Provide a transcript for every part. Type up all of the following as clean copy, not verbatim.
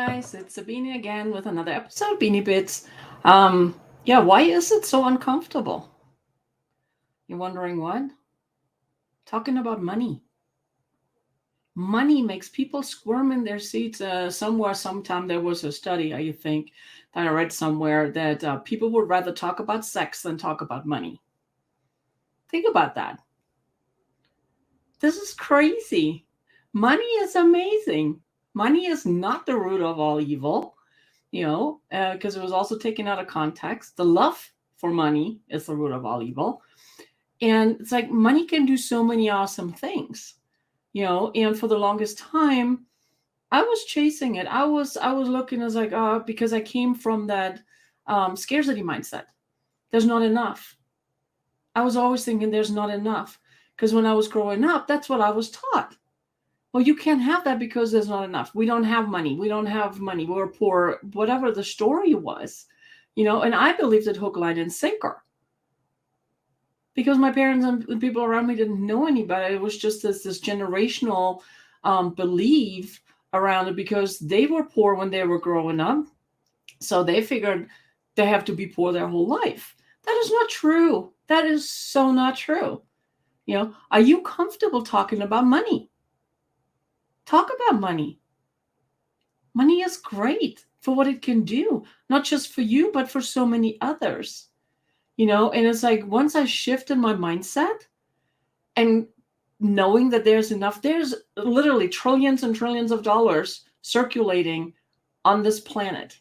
guys, it's Sabine again with another episode of Beanie Bits. Why is it so uncomfortable? You're wondering what? Talking about money. Money makes people squirm in their seats. Sometime there was a study, I think, that I read somewhere that people would rather talk about sex than talk about money. Think about that. This is crazy. Money is amazing. Money is not the root of all evil. Because it was also taken out of context. The love for money is the root of all evil. And it's like money can do so many awesome things, and for the longest time, I was chasing it. I was looking as like, because I came from that scarcity mindset. There's not enough. I was always thinking there's not enough. Because when I was growing up, that's what I was taught. Well, you can't have that because there's not enough. We don't have money. We don't have money. We're poor. Whatever the story was, and I believed it hook, line, and sinker. Because my parents and people around me didn't know any better. It was just this generational belief around it because they were poor when they were growing up. So they figured they have to be poor their whole life. That is not true. That is so not true. Are you comfortable talking about money? Talk about money. Money is great for what it can do, not just for you, but for so many others. And it's like once I shifted my mindset and knowing that there's literally trillions and trillions of dollars circulating on this planet.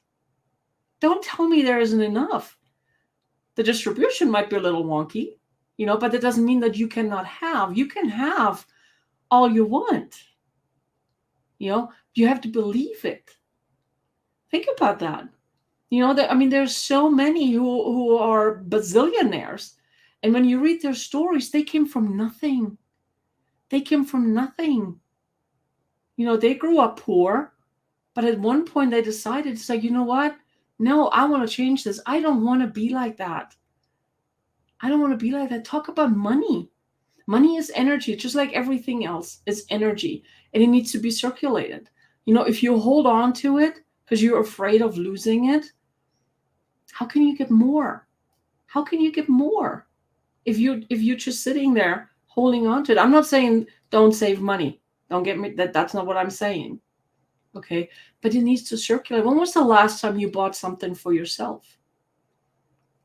Don't tell me there isn't enough. The distribution might be a little wonky, but that doesn't mean that you cannot have. You can have all you want. You have to believe it. Think about that. There's so many who are bazillionaires. And when you read their stories, they came from nothing. They came from nothing. They grew up poor, but at one point they decided to say, you know what? No, I want to change this. I don't want to be like that. I don't want to be like that. Talk about money. Money is energy, just like everything else is energy, and it needs to be circulated. If you hold on to it because you're afraid of losing it, how can you get more? How can you get more if you're just sitting there holding on to it? I'm not saying don't save money. Don't get me that's not what I'm saying. Okay, but it needs to circulate. When was the last time you bought something for yourself?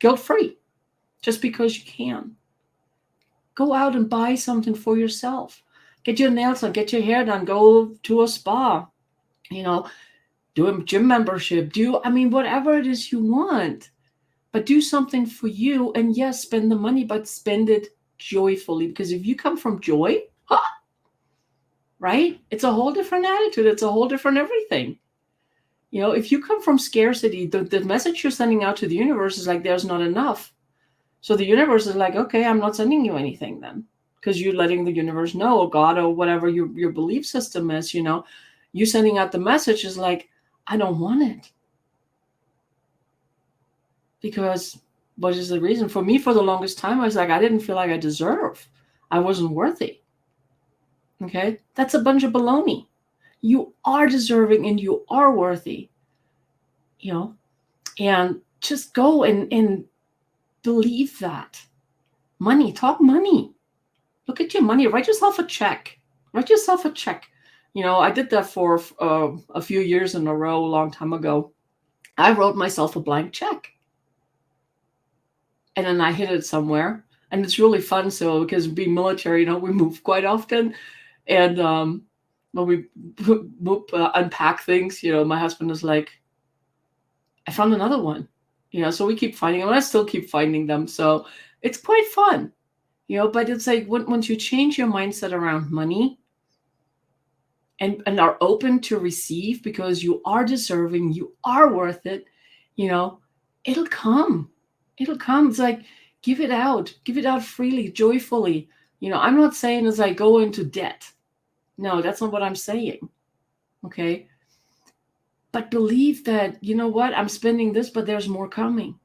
Guilt-free, just because you can. Go out and buy something for yourself. Get your nails done, get your hair done, go to a spa, do a gym membership, whatever it is you want. But do something for you. And yes, spend the money, but spend it joyfully. Because if you come from joy, right? It's a whole different attitude. It's a whole different everything. If you come from scarcity, the message you're sending out to the universe is like, there's not enough. So the universe is like, okay, I'm not sending you anything then. Because you're letting the universe know, or God, or whatever your belief system is, you sending out the message is like, I don't want it. Because what is the reason? For me, for the longest time, I was like, I didn't feel like I deserve. I wasn't worthy. Okay? That's a bunch of baloney. You are deserving and you are worthy. And just go and believe that. Money, talk money. Look at your money. Write yourself a check. Write yourself a check. I did that for a few years in a row, a long time ago. I wrote myself a blank check. And then I hid it somewhere. And it's really fun. So, because being military, we move quite often. And when we unpack things, my husband is like, I found another one. So we keep finding them. And I still keep finding them. So it's quite fun. But it's like once you change your mindset around money and are open to receive because you are deserving, you are worth it, it'll come. It'll come. It's like, give it out freely, joyfully. I'm not saying as I go into debt. No, that's not what I'm saying. Okay. But believe that, I'm spending this, but there's more coming.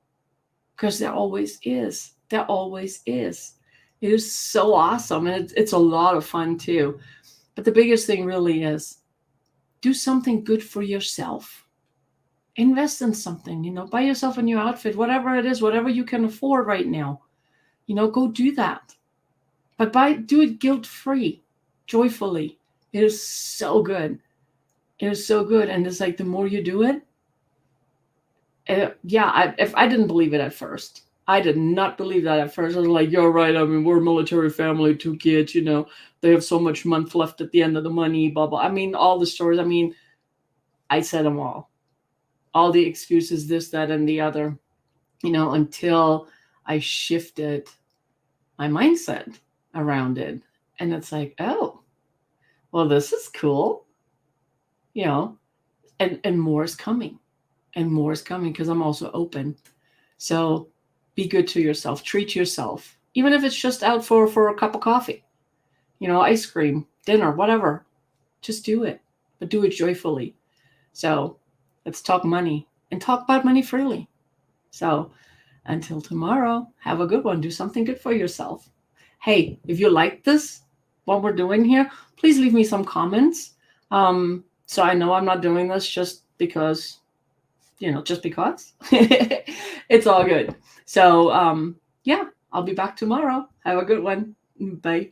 Because there always is. There always is. It is so awesome. And it's a lot of fun too. But the biggest thing really is do something good for yourself. Invest in something, buy yourself a new outfit, whatever it is, whatever you can afford right now. Go do that. But do it guilt-free, joyfully. It is so good. It is so good. And it's like the more you do it, if I didn't believe it at first. I did not believe that at first. I was like, you're right. I mean, we're a military family, 2 kids, they have so much month left at the end of the money, blah, blah. I mean, all the stories. I mean, I said them all the excuses, this, that, and the other, until I shifted my mindset around it. And it's like, oh, well, this is cool, and more is coming. And more is coming because I'm also open. So be good to yourself. Treat yourself. Even if it's just out for a cup of coffee, ice cream, dinner, whatever. Just do it. But do it joyfully. So let's talk money and talk about money freely. So until tomorrow, have a good one. Do something good for yourself. Hey, if you like this, what we're doing here, please leave me some comments. So I know I'm not doing this just because, just because. It's all good. So, I'll be back tomorrow. Have a good one. Bye.